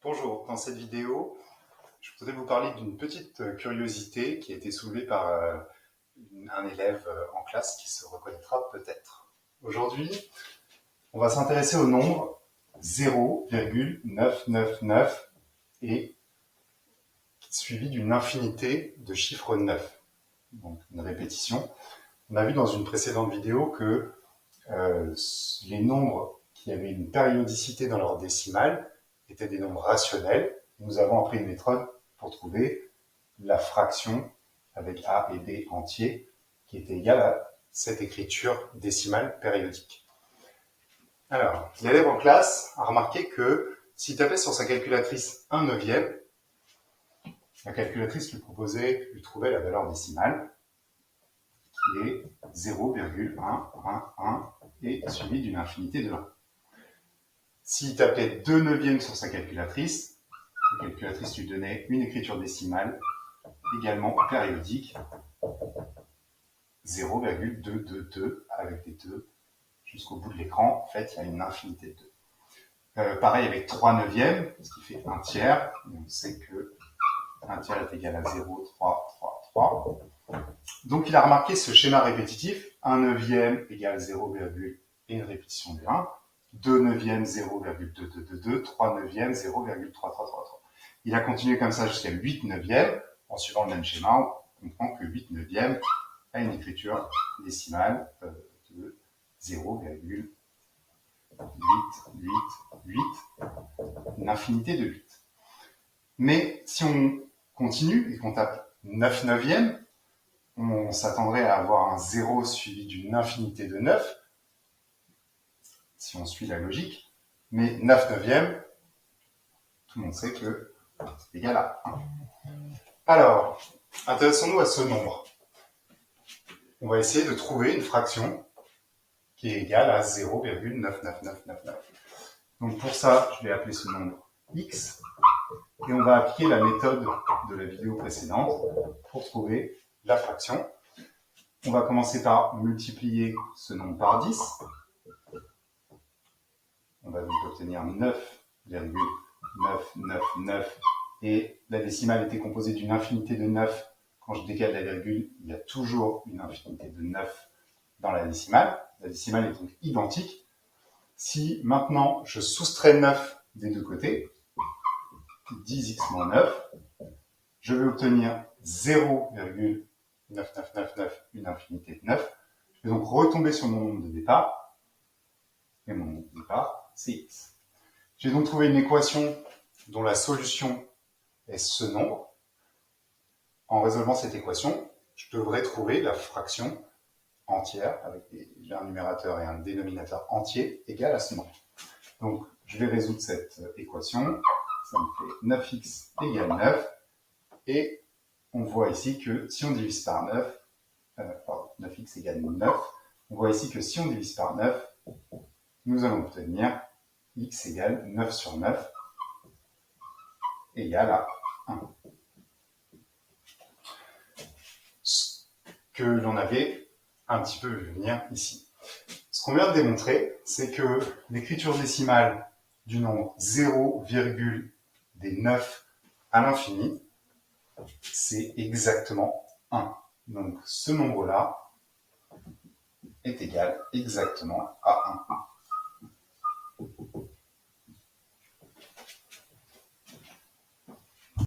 Bonjour, dans cette vidéo, je voudrais vous parler d'une petite curiosité qui a été soulevée par un élève en classe qui se reconnaîtra peut-être. Aujourd'hui, on va s'intéresser au nombre 0,999 et suivi d'une infinité de chiffres 9. Donc une répétition. On a vu dans une précédente vidéo que les nombres qui avaient une périodicité dans leur décimale étaient des nombres rationnels. Nous avons appris une méthode pour trouver la fraction avec A et B entiers qui était égale à cette écriture décimale périodique. Alors, l'élève en classe a remarqué que s'il tapait sur sa calculatrice 1/9, la calculatrice lui trouvait la valeur décimale qui est 0,111 et suivi d'une infinité de 1. S'il tapait 2/9 sur sa calculatrice, la calculatrice lui donnait une écriture décimale également périodique, 0,222 avec des 2 jusqu'au bout de l'écran. En fait, il y a une infinité de 2. Pareil avec 3/9, ce qui fait 1 tiers. Et on sait que 1 tiers est égal à 0,333. Donc il a remarqué ce schéma répétitif, 1/9 égale 0, et une répétition de 1. 2/9, 0,2222, 3/9, 0,3333. Il a continué comme ça jusqu'à 8/9. En suivant le même schéma, on comprend que 8/9 a une écriture décimale de 0,888, une infinité de 8. Mais si on continue et qu'on tape 9/9, on s'attendrait à avoir un 0 suivi d'une infinité de 9, si on suit la logique, mais 9/9, tout le monde sait que c'est égal à 1. Alors, intéressons-nous à ce nombre. On va essayer de trouver une fraction qui est égale à 0,99999. Donc pour ça, je vais appeler ce nombre x, et on va appliquer la méthode de la vidéo précédente pour trouver la fraction. On va commencer par multiplier ce nombre par 10. On va donc obtenir 9,999 et la décimale était composée d'une infinité de 9. Quand je décale la virgule, il y a toujours une infinité de 9 dans la décimale. La décimale est donc identique. Si maintenant je soustrais 9 des deux côtés, 10x moins 9, je vais obtenir 0,9999, une infinité de 9. Je vais donc retomber sur mon nombre de départ, et mon nombre de départ, c'est x. J'ai donc trouvé une équation dont la solution est ce nombre. En résolvant cette équation, je devrais trouver la fraction entière, avec un numérateur et un dénominateur entier, égal à ce nombre. Donc, je vais résoudre cette équation. Ça me fait 9x égale 9. Et on voit ici que si on divise par 9, 9x égale 9, on voit ici que si on divise par 9, nous allons obtenir x égale 9 sur 9, égale à 1. Ce que l'on avait un petit peu vu venir ici. Ce qu'on vient de démontrer, c'est que l'écriture décimale du nombre 0, des 9 à l'infini, c'est exactement 1. Donc ce nombre-là est égal exactement à 1.